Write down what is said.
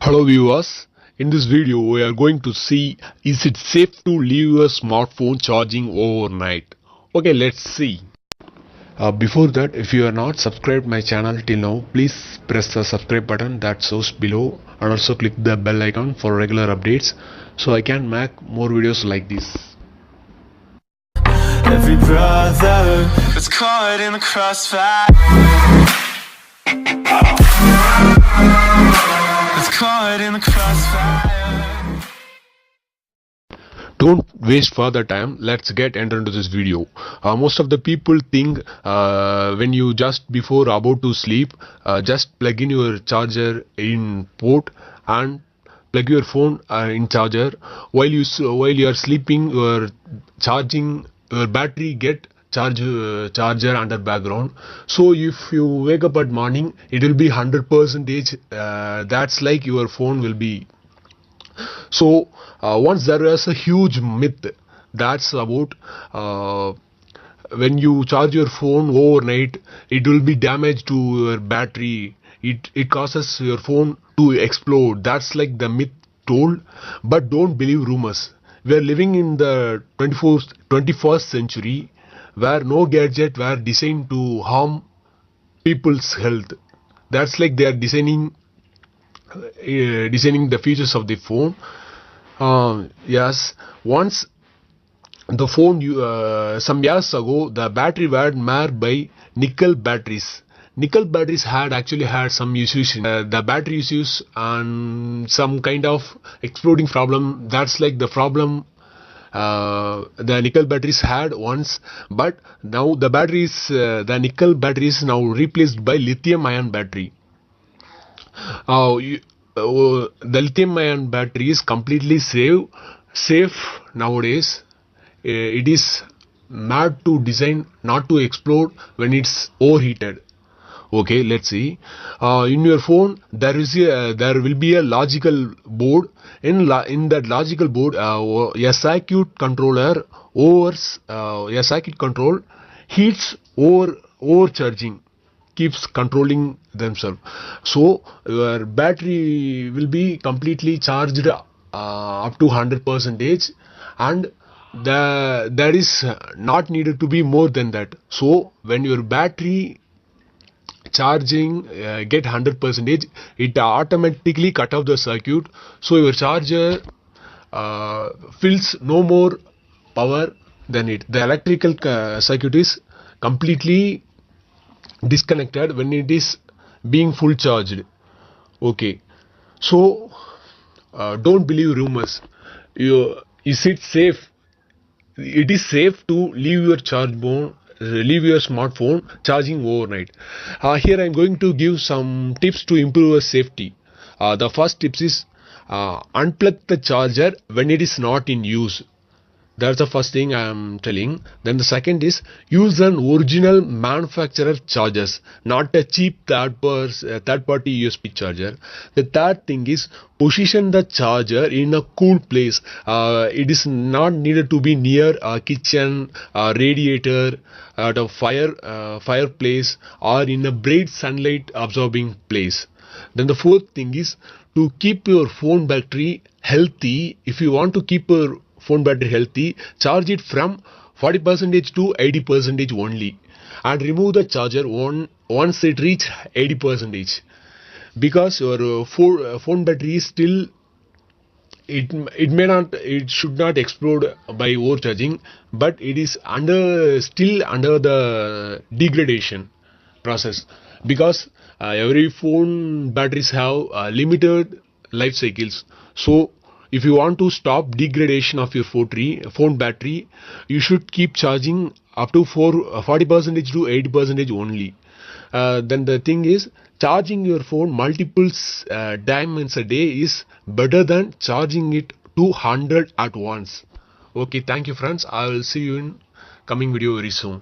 Hello viewers, in this video we are going to see is it safe to leave your smartphone charging overnight. Okay, let's see. Before that, if you are not subscribed my channel till now, please press the subscribe button that shows below and also click the bell icon for regular updates so I can make more videos like this. Every brother that's caught in the crossfire, that's caught in the crossfire. Don't waste further time, let's get into this video. Most of the people think when you just before about to sleep, just plug in your charger in port and plug your phone in charger. While you are sleeping, your charging your battery get charger under background. So if you wake up at morning, it will be 100%. That's like your phone will be. So once there is a huge myth that's about when you charge your phone overnight, it will be damaged to your battery. It causes your phone to explode. That's like the myth told, but don't believe rumors. We are living in the 21st century where no gadget were designed to harm people's health. That's like they are designing the features of the phone. Yes, once the phone some years ago the battery were made by nickel batteries. Nickel batteries actually had some issues in the battery issues and some kind of exploding problem. That's like the problem the nickel batteries had once, but now the nickel batteries now replaced by lithium ion battery. The lithium ion battery is completely safe nowadays. It is made to design not to explode when it's overheated. Okay, let's see. In your phone, there will be a logical board. In that logical board, a circuit control heats overcharging, keeps controlling themselves. So your battery will be completely charged up to 100%, and there is not needed to be more than that. So when your battery charging get 100%, it automatically cut off the circuit, so your charger fills no more power than it. The electrical circuit is completely disconnected when it is being full charged. Okay, so don't believe rumors. Is it safe? It is safe to leave your smartphone charging overnight. Here I am going to give some tips to improve your safety. The first tips is unplug the charger when it is not in use. That's the first thing I am telling. Then the second is use an original manufacturer chargers, not a cheap third party USB charger. The third thing is position the charger in a cool place. It is not needed to be near a kitchen, a radiator, at a fireplace, or in a bright sunlight absorbing place. Then the fourth thing is to keep your phone battery healthy. If you want to keep your phone battery healthy, charge it from 40% to 80% only, and remove the charger once it reach 80%, because your phone battery is still, it should not explode by overcharging, but it is still under the degradation process, because every phone batteries have limited life cycles. So if you want to stop degradation of your phone battery, you should keep charging up to 40% to 80% only. Then the thing is, charging your phone multiple times a day is better than charging it to 100 at once. Okay, thank you friends. I will see you in coming video very soon.